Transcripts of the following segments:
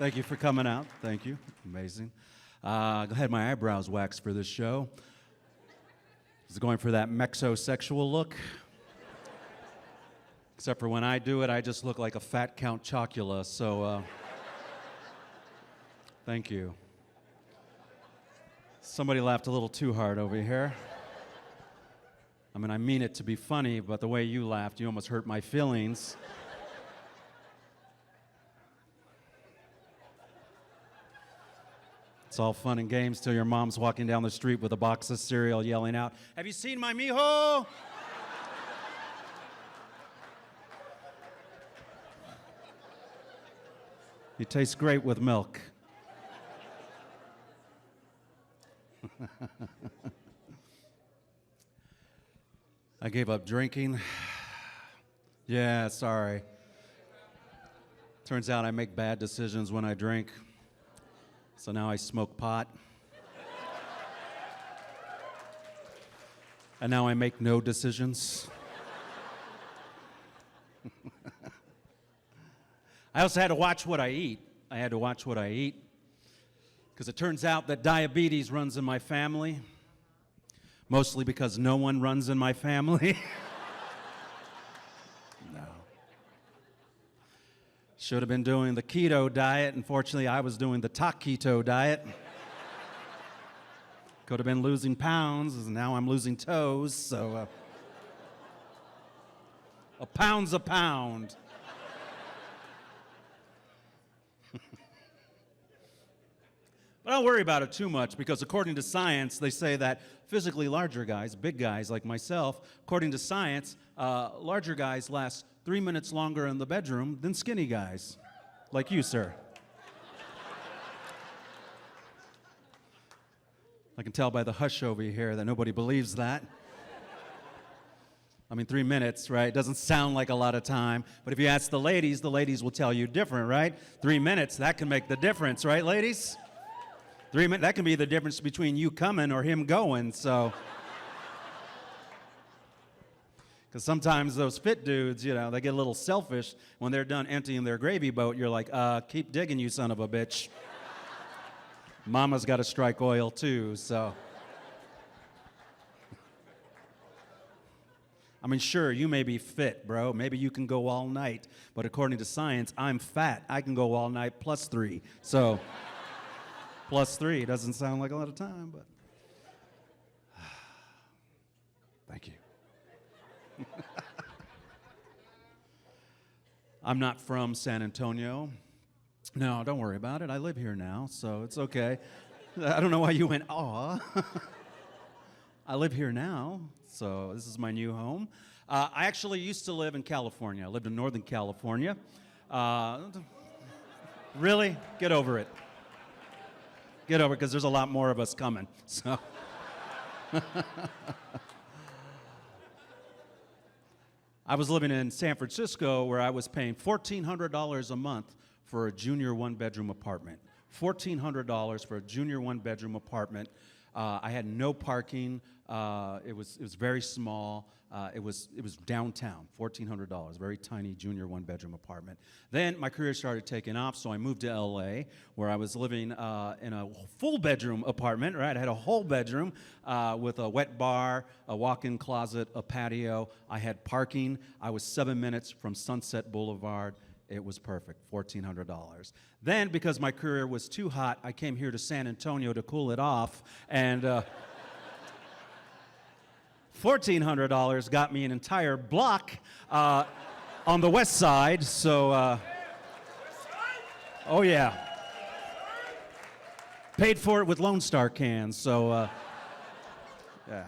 Thank you for coming out. Thank you. Amazing. I had my eyebrows waxed for this show. I was going for that mexosexual look. Except for when I do it, I just look like a fat Count Chocula, so thank you. Somebody laughed a little too hard over here. I mean, I mean it to be funny, but the way you laughed, you almost hurt my feelings. It's all fun and games till your mom's walking down the street with a box of cereal yelling out, "Have you seen my mijo?" He tastes great with milk. I gave up drinking. Yeah, sorry. Turns out I make bad decisions when I drink. So now I smoke pot. And now I make no decisions. I also had to watch what I eat. Because it turns out that diabetes runs in my family. Mostly because no one runs in my family. No. Should have been doing the keto diet. Unfortunately, I was doing the taquito diet. Could have been losing pounds, and now I'm losing toes, so a pound's a pound. But don't worry about it too much, because according to science, they say that physically larger guys, big guys like myself, according to science, larger guys last 3 minutes longer in the bedroom than skinny guys, like you, sir. I can tell by the hush over here that nobody believes that. I mean, 3 minutes, right? Doesn't sound like a lot of time, but if you ask the ladies will tell you different, right? 3 minutes, that can make the difference, right, ladies? 3 minutes, that can be the difference between you coming or him going, so. Because sometimes those fit dudes, you know, they get a little selfish when they're done emptying their gravy boat. You're like, keep digging, you son of a bitch. Mama's got to strike oil too, so. I mean, sure, you may be fit, bro. Maybe you can go all night. But according to science, I'm fat. I can go all night plus 3. So, plus 3 doesn't sound like a lot of time, but. Thank you. I'm not from San Antonio. No, don't worry about it. I live here now, so it's okay. I don't know why you went, aw. I live here now, so this is my new home. I actually used to live in California. I lived in Northern California. Really? Get over it. Get over it, because there's a lot more of us coming. So. I was living in San Francisco, where I was paying $1,400 a month for a junior one-bedroom apartment. $1,400 for a junior one-bedroom apartment. I had no parking. It was very small. It was downtown. $1,400. Very tiny junior one-bedroom apartment. Then my career started taking off, so I moved to LA, where I was living in a full-bedroom apartment. Right, I had a whole bedroom with a wet bar, a walk-in closet, a patio. I had parking. I was 7 minutes from Sunset Boulevard. It was perfect, $1,400. Then, because my career was too hot, I came here to San Antonio to cool it off, and $1,400 got me an entire block on the west side, so, oh yeah. Paid for it with Lone Star cans, so, yeah.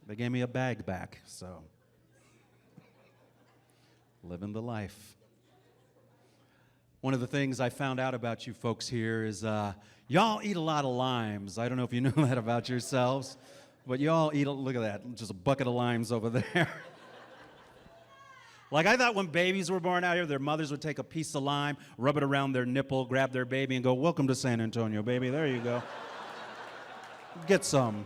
They gave me a bag back, so. Living the life. One of the things I found out about you folks here is y'all eat a lot of limes. I don't know if you know that about yourselves, but y'all eat, look at that, just a bucket of limes over there. Like, I thought when babies were born out here, their mothers would take a piece of lime, rub it around their nipple, grab their baby, and go, "Welcome to San Antonio, baby. There you go. Get some."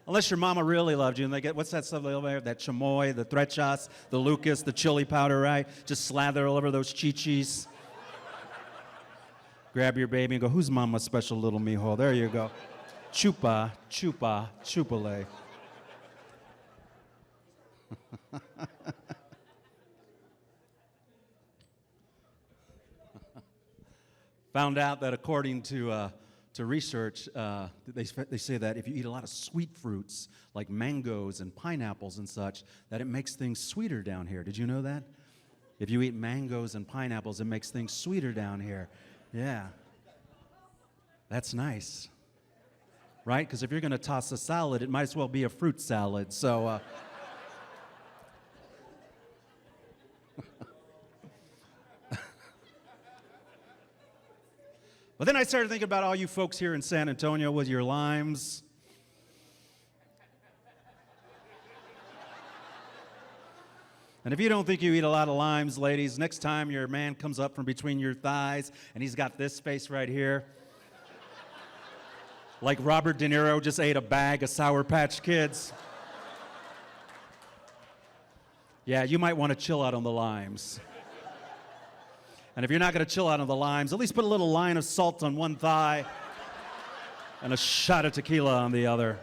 Unless your mama really loved you, and they get, what's that stuff over there? That chamoy, the trechas, the lucas, the chili powder, right? Just slather all over those chichis. Grab your baby and go, who's mama's special little mijo? There you go. Chupa, chupa, chupale. Found out that according to research, they say that if you eat a lot of sweet fruits, like mangoes and pineapples and such, that it makes things sweeter down here. Did you know that? If you eat mangoes and pineapples, it makes things sweeter down here. Yeah. That's nice. Right? Because if you're going to toss a salad, it might as well be a fruit salad. So, but then I started thinking about all you folks here in San Antonio with your limes. And if you don't think you eat a lot of limes, ladies, next time your man comes up from between your thighs and he's got this face right here, like Robert De Niro just ate a bag of Sour Patch Kids. Yeah, you might want to chill out on the limes. And if you're not going to chill out on the limes, at least put a little line of salt on one thigh and a shot of tequila on the other.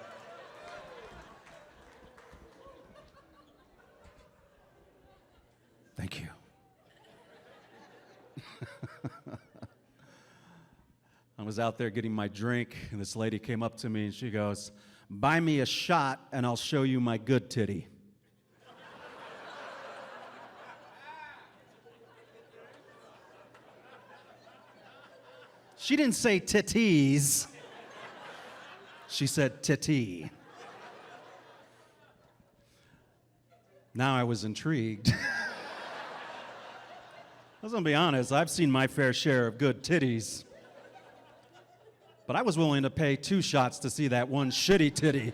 Thank you. I was out there getting my drink, and this lady came up to me and she goes, "Buy me a shot and I'll show you my good titty." She didn't say titties. She said titty. Now I was intrigued. I was gonna be honest, I've seen my fair share of good titties. But I was willing to pay 2 shots to see that one shitty titty.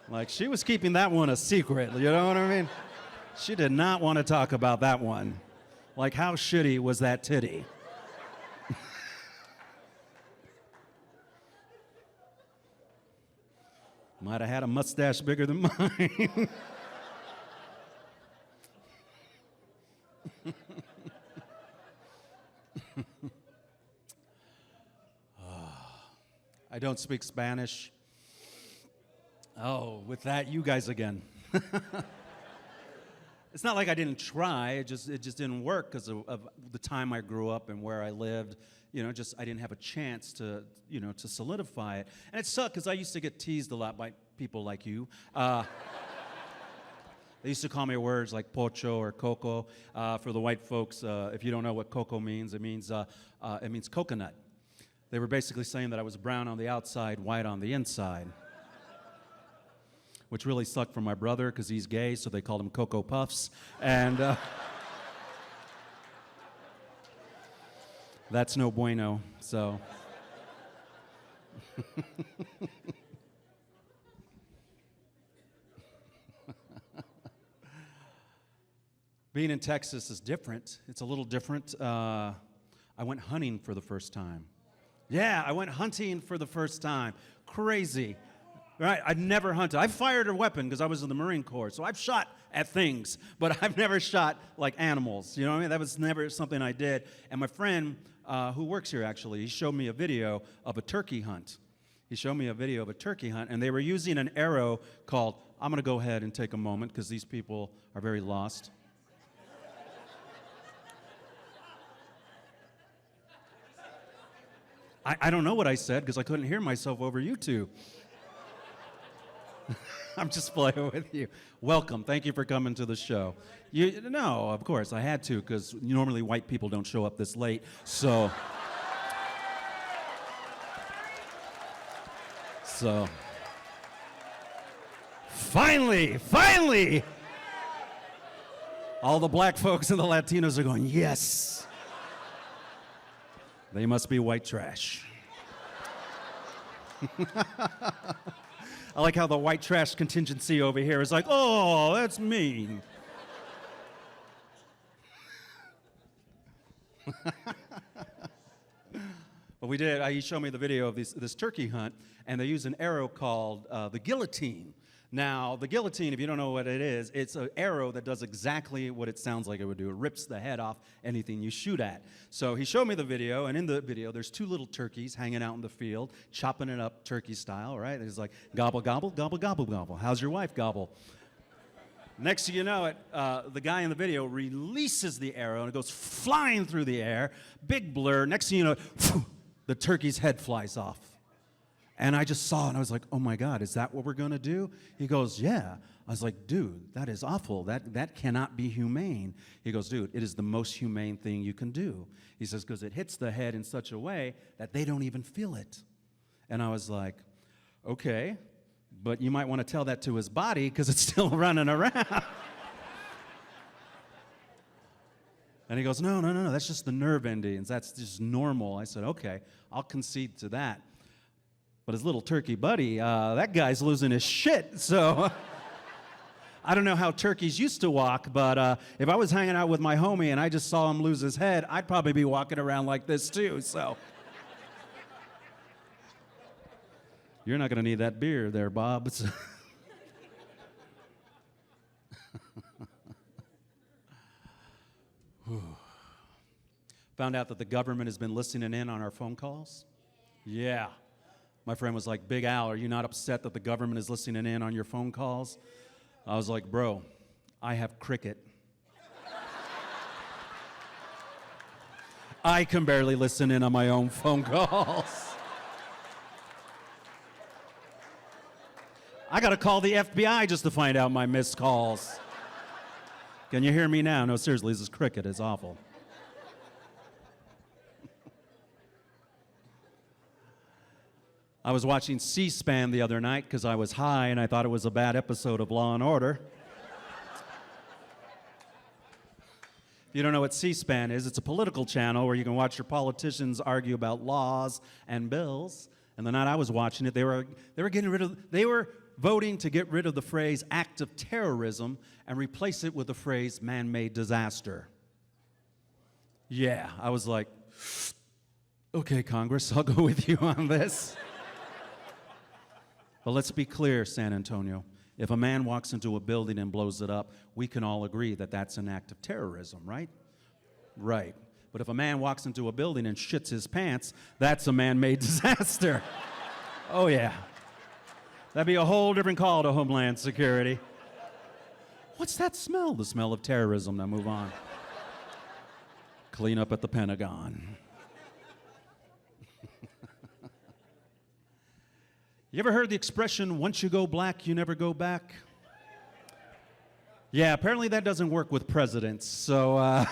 Like, she was keeping that one a secret, you know what I mean? She did not want to talk about that one. Like, how shitty was that titty? Might have had a mustache bigger than mine. I don't speak Spanish. Oh, with that, you guys again. It's not like I didn't try. It just didn't work because of the time I grew up and where I lived. You know, just I didn't have a chance to solidify it. And it sucked because I used to get teased a lot by people like you. They used to call me words like pocho or coco. For the white folks, if you don't know what coco means, it means coconut. They were basically saying that I was brown on the outside, white on the inside. Which really sucked for my brother because he's gay, so they called him Cocoa Puffs. And that's no bueno, so. Being in Texas is different. It's a little different. I went hunting for the first time. Yeah, I went hunting for the first time. Crazy. Right, I'd never hunted. I fired a weapon because I was in the Marine Corps, so I've shot at things, but I've never shot like animals. You know what I mean? That was never something I did. And my friend, who works here actually, he showed me a video of a turkey hunt. And they were using an arrow called, I'm going to go ahead and take a moment because these people are very lost. I don't know what I said because I couldn't hear myself over YouTube. I'm just playing with you. Welcome. Thank you for coming to the show. No, of course, I had to because normally white people don't show up this late. So finally, all the black folks and the Latinos are going, yes. They must be white trash. I like how the white trash contingency over here is like, oh, that's mean. Well, we did. He showed me the video of this turkey hunt, and they use an arrow called the guillotine. Now, the guillotine, if you don't know what it is, it's an arrow that does exactly what it sounds like it would do. It rips the head off anything you shoot at. So he showed me the video, and in the video, there's two little turkeys hanging out in the field, chopping it up turkey style, right? It's like, gobble, gobble, gobble, gobble, gobble. How's your wife, gobble? Next thing you know it, the guy in the video releases the arrow, and it goes flying through the air, big blur. Next thing you know, the turkey's head flies off. And I just saw it, and I was like, oh my God, is that what we're going to do? He goes, yeah. I was like, dude, that is awful. That cannot be humane. He goes, dude, it is the most humane thing you can do. He says, because it hits the head in such a way that they don't even feel it. And I was like, okay, but you might want to tell that to his body because it's still running around. And he goes, no, that's just the nerve endings. That's just normal. I said, okay, I'll concede to that. But his little turkey buddy, that guy's losing his shit. So I don't know how turkeys used to walk, but if I was hanging out with my homie and I just saw him lose his head, I'd probably be walking around like this too. So you're not going to need that beer there, Bob. Found out that the government has been listening in on our phone calls. Yeah. My friend was like, Big Al, are you not upset that the government is listening in on your phone calls? I was like, bro, I have cricket. I can barely listen in on my own phone calls. I got to call the FBI just to find out my missed calls. Can you hear me now? No, seriously, this is cricket. It's awful. I was watching C-SPAN the other night because I was high and I thought it was a bad episode of Law and Order. If you don't know what C-SPAN is, it's a political channel where you can watch your politicians argue about laws and bills. And the night I was watching it, they were voting to get rid of the phrase act of terrorism and replace it with the phrase man-made disaster. Yeah, I was like, okay, Congress, I'll go with you on this. But let's be clear, San Antonio. If a man walks into a building and blows it up, we can all agree that that's an act of terrorism, right? Right. But if a man walks into a building and shits his pants, that's a man-made disaster. Oh, yeah. That'd be a whole different call to Homeland Security. What's that smell? The smell of terrorism. Now move on. Clean up at the Pentagon. You ever heard the expression, once you go black, you never go back? Yeah, apparently that doesn't work with presidents, so...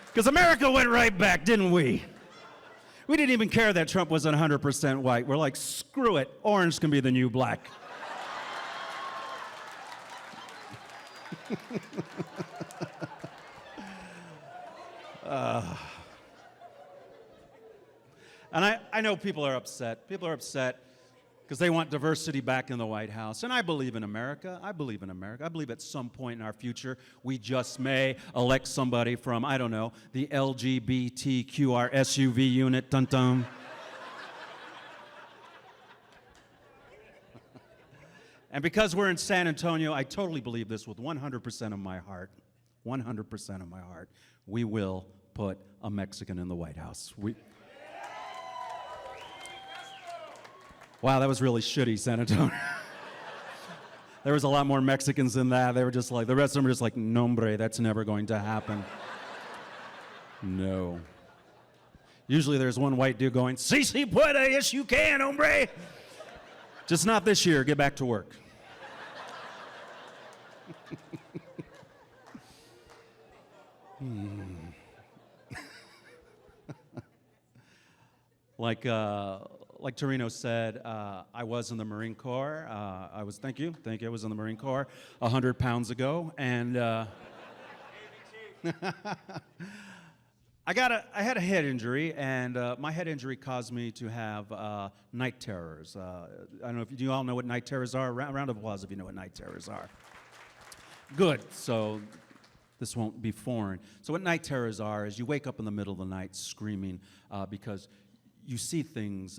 Because America went right back, didn't we? We didn't even care that Trump wasn't 100% white. We're like, screw it, orange can be the new black. And I know people are upset. People are upset because they want diversity back in the White House. And I believe in America. I believe in America. I believe at some point in our future, we just may elect somebody from, I don't know, the LGBTQR SUV unit. Dun-dun. And because we're in San Antonio, I totally believe this with 100% of my heart. 100% of my heart. We will put a Mexican in the White House. Wow, that was really shitty, San Antonio. There was a lot more Mexicans than that. They were just like, the rest of them were just like, no, hombre, that's never going to happen. No. Usually there's one white dude going, si, si puede, yes you can, hombre. Just not this year, get back to work. Like Torino said, I was in the Marine Corps. I was in the Marine Corps 100 pounds ago, and I had a head injury, and my head injury caused me to have night terrors. I don't know if you all know what night terrors are. Round of applause if you know what night terrors are. Good. So this won't be foreign. So what night terrors are is you wake up in the middle of the night screaming because you see things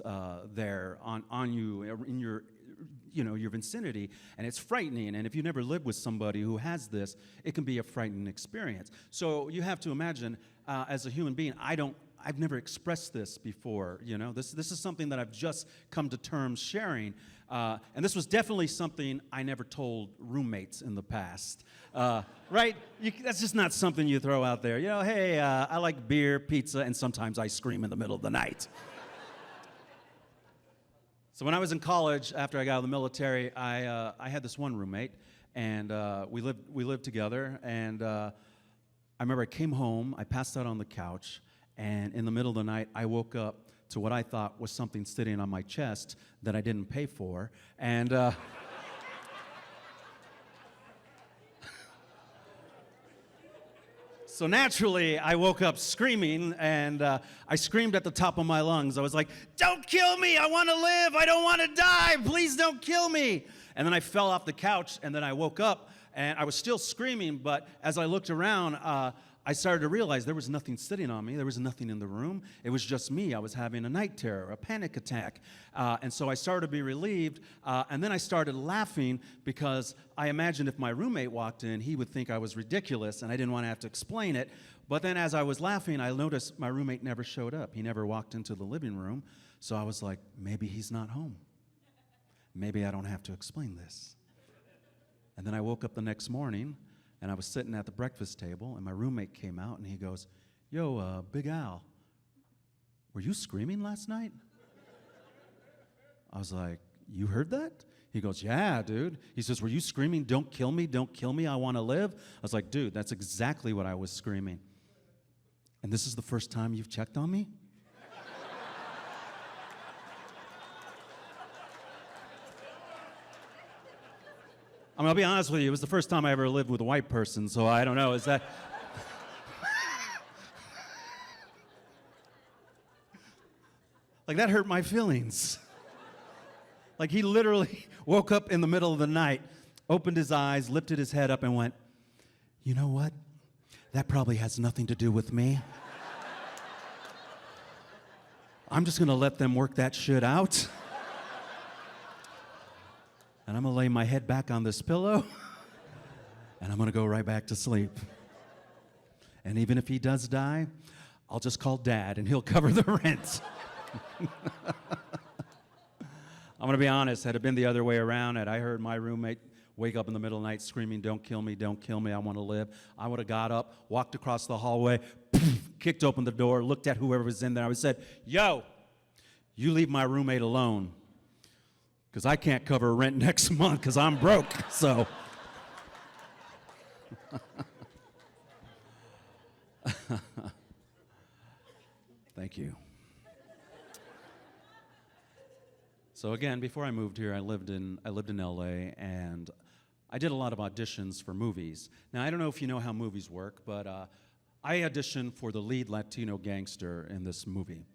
there on you in your vicinity, and it's frightening. And if you never lived with somebody who has this, it can be a frightening experience. So you have to imagine, as a human being, I've never expressed this before. This is something that I've just come to terms sharing, and this was definitely something I never told roommates in the past. Right? That's just not something you throw out there. Hey, I like beer, pizza, and sometimes I scream in the middle of the night. So when I was in college, after I got out of the military, I had this one roommate, and we lived together. And I remember I came home, I passed out on the couch, and in the middle of the night, I woke up to what I thought was something sitting on my chest that I didn't pay for, and so naturally, I woke up screaming, and I screamed at the top of my lungs. I was like, "Don't kill me! I want to live! I don't want to die! Please don't kill me!" And then I fell off the couch, and then I woke up, and I was still screaming, but as I looked around, I started to realize there was nothing sitting on me. There was nothing in the room. It was just me. I was having a night terror, a panic attack. And so I started to be relieved, and then I started laughing because I imagined if my roommate walked in, he would think I was ridiculous, and I didn't want to have to explain it. But then as I was laughing, I noticed my roommate never showed up. He never walked into the living room, so I was like, maybe he's not home. Maybe I don't have to explain this. And then I woke up the next morning, and I was sitting at the breakfast table, and my roommate came out, and he goes, "Yo, Big Al, were you screaming last night?" I was like, "You heard that?" He goes, "Yeah, dude." He says, "Were you screaming, 'Don't kill me, don't kill me, I want to live'?" I was like, "Dude, that's exactly what I was screaming." "And this is the first time you've checked on me?" I mean, I'll be honest with you, it was the first time I ever lived with a white person, so I don't know, is that... Like, that hurt my feelings. Like, he literally woke up in the middle of the night, opened his eyes, lifted his head up, and went, "You know what? That probably has nothing to do with me. I'm just gonna let them work that shit out. And I'm gonna lay my head back on this pillow, and I'm gonna go right back to sleep. And even if he does die, I'll just call Dad, and he'll cover the rent." I'm gonna be honest, had it been the other way around, had I heard my roommate wake up in the middle of the night screaming, "Don't kill me, don't kill me, I wanna live," I would've got up, walked across the hallway, kicked open the door, looked at whoever was in there, I would have said, "Yo, you leave my roommate alone, because I can't cover rent next month because I'm broke," so. Thank you. So again, before I moved here, I lived in LA, and I did a lot of auditions for movies. Now, I don't know if you know how movies work, but I auditioned for the lead Latino gangster in this movie.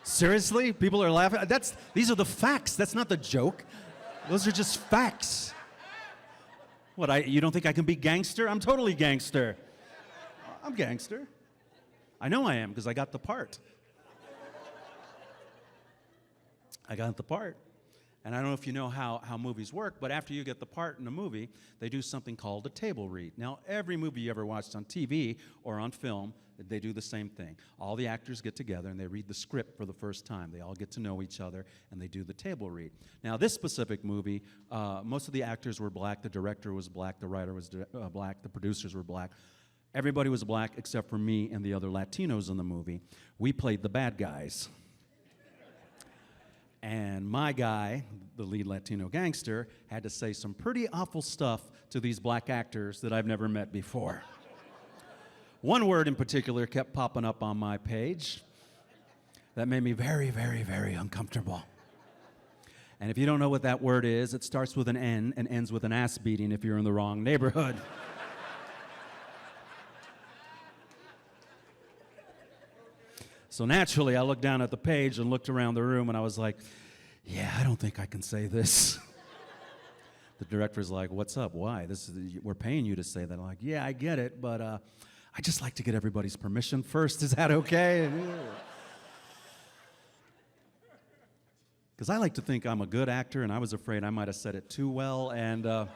Seriously? People are laughing? These are the facts. That's not the joke. Those are just facts. What, you don't think I can be gangster? I'm totally gangster. I'm gangster. I know I am because I got the part. I got the part. And I don't know if you know how movies work, but after you get the part in a movie, they do something called a table read. Now, every movie you ever watched on TV or on film, they do the same thing. All the actors get together and they read the script for the first time. They all get to know each other and they do the table read. Now, this specific movie, most of the actors were black, the director was black, the writer was black, the producers were black. Everybody was black except for me and the other Latinos in the movie. We played the bad guys. And my guy, the lead Latino gangster, had to say some pretty awful stuff to these black actors that I've never met before. One word in particular kept popping up on my page that made me very, very, very uncomfortable. And if you don't know what that word is, it starts with an N and ends with an ass beating if you're in the wrong neighborhood. So naturally, I looked down at the page and looked around the room, and I was like, yeah, I don't think I can say this. The director's like, what's up? Why? We're paying you to say that. I'm like, yeah, I get it, but I just like to get everybody's permission first. Is that okay? Because I like to think I'm a good actor, and I was afraid I might have said it too well, and I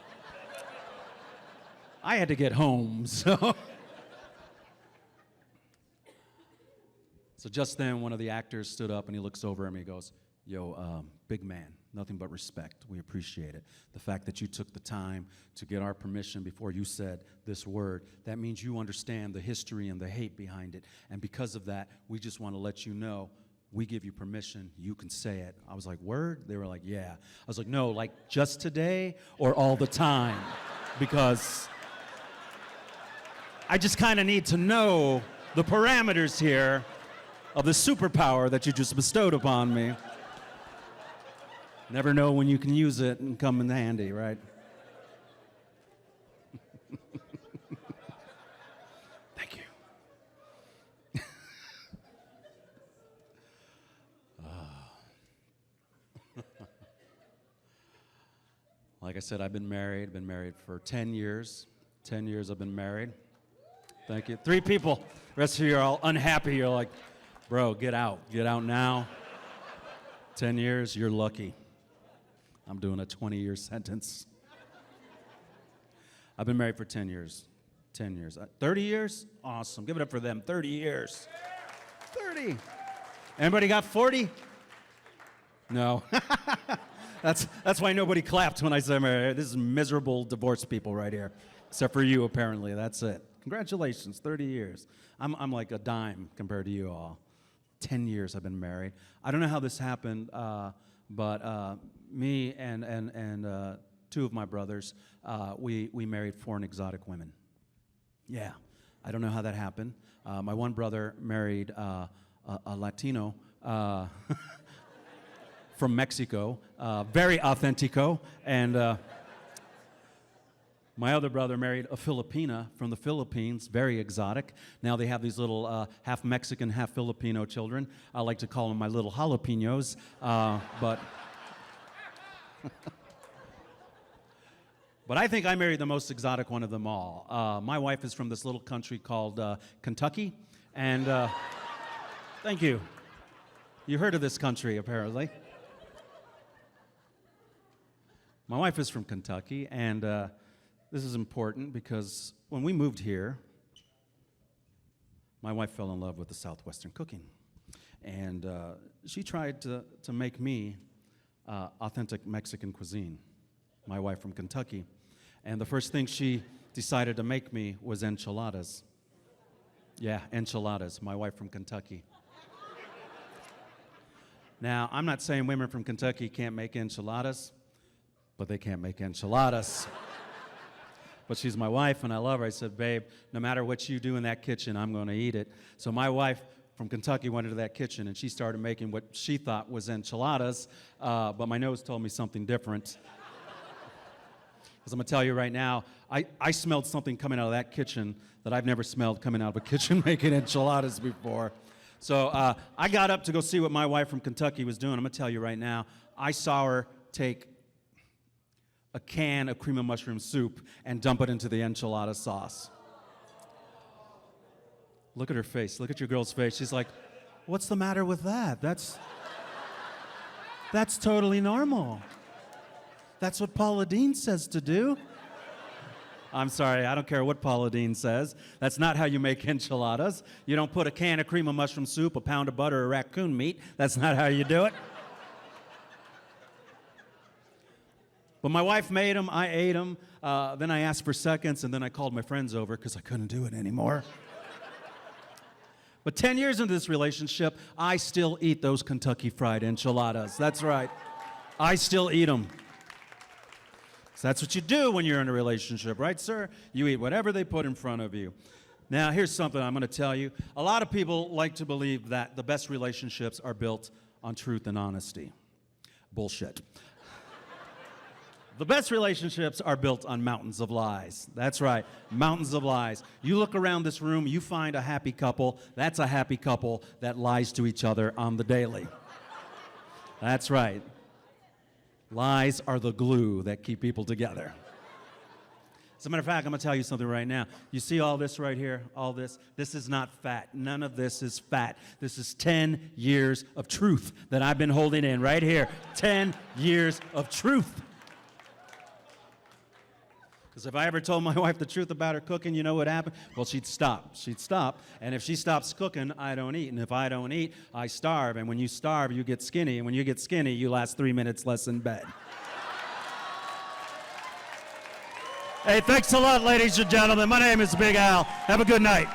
had to get home, so. So just then, one of the actors stood up, and he looks over at me and he goes, yo, big man, nothing but respect. We appreciate it. The fact that you took the time to get our permission before you said this word, that means you understand the history and the hate behind it. And because of that, we just want to let you know, we give you permission, you can say it. I was like, word? They were like, yeah. I was like, no, like just today or all the time? Because I just kind of need to know the parameters here of the superpower that you just bestowed upon me. Never know when you can use it and come in handy, right? Thank you. Like I said, I've been married for 10 years. 10 years I've been married. Thank you. 3 people. The rest of you are all unhappy. You're like, bro, get out. Get out now. 10 years, you're lucky. I'm doing a 20-year sentence. I've been married for 10 years. 10 years. 30 years? Awesome. Give it up for them. 30 years. 30. Anybody got 40? No. That's why nobody clapped when I said married. This is miserable divorced people right here. Except for you, apparently. That's it. Congratulations, 30 years. I'm like a dime compared to you all. 10 years I've been married. I don't know how this happened, but me and 2 of my brothers, we married 4 exotic women. Yeah, I don't know how that happened. My one brother married a Latino from Mexico, very authentico, and my other brother married a Filipina from the Philippines, very exotic. Now they have these little half Mexican, half Filipino children. I like to call them my little jalapenos, but but I think I married the most exotic one of them all. My wife is from this little country called Kentucky, and thank you. You heard of this country, apparently. My wife is from Kentucky, and this is important because when we moved here, my wife fell in love with the Southwestern cooking. And she tried to make me authentic Mexican cuisine, my wife from Kentucky. And the first thing she decided to make me was enchiladas. Yeah, enchiladas, my wife from Kentucky. Now, I'm not saying women from Kentucky can't make enchiladas, but they can't make enchiladas. But she's my wife, and I love her. I said, babe, no matter what you do in that kitchen, I'm going to eat it. So my wife from Kentucky went into that kitchen, and she started making what she thought was enchiladas, but my nose told me something different. Because I'm going to tell you right now, I smelled something coming out of that kitchen that I've never smelled coming out of a kitchen making enchiladas before. So I got up to go see what my wife from Kentucky was doing. I'm going to tell you right now, I saw her take a can of cream of mushroom soup and dump it into the enchilada sauce. Look at her face. Look at your girl's face. She's like, what's the matter with that? That's totally normal. That's what Paula Deen says to do. I'm sorry, I don't care what Paula Deen says. That's not how you make enchiladas. You don't put a can of cream of mushroom soup, a pound of butter, or raccoon meat. That's not how you do it. But my wife made them, I ate them, then I asked for seconds, and then I called my friends over because I couldn't do it anymore. But 10 years into this relationship, I still eat those Kentucky Fried Enchiladas. That's right. I still eat them. So that's what you do when you're in a relationship, right, sir? You eat whatever they put in front of you. Now, here's something I'm going to tell you. A lot of people like to believe that the best relationships are built on truth and honesty. Bullshit. The best relationships are built on mountains of lies. That's right, mountains of lies. You look around this room, you find a happy couple. That's a happy couple that lies to each other on the daily. That's right. Lies are the glue that keep people together. As a matter of fact, I'm going to tell you something right now. You see all this right here? All this? This is not fat. None of this is fat. This is 10 years of truth that I've been holding in right here. 10 years of truth. Because if I ever told my wife the truth about her cooking, you know what happened? Well, she'd stop. She'd stop. And if she stops cooking, I don't eat. And if I don't eat, I starve. And when you starve, you get skinny. And when you get skinny, you last 3 minutes less in bed. Hey, thanks a lot, ladies and gentlemen. My name is Big Al. Have a good night.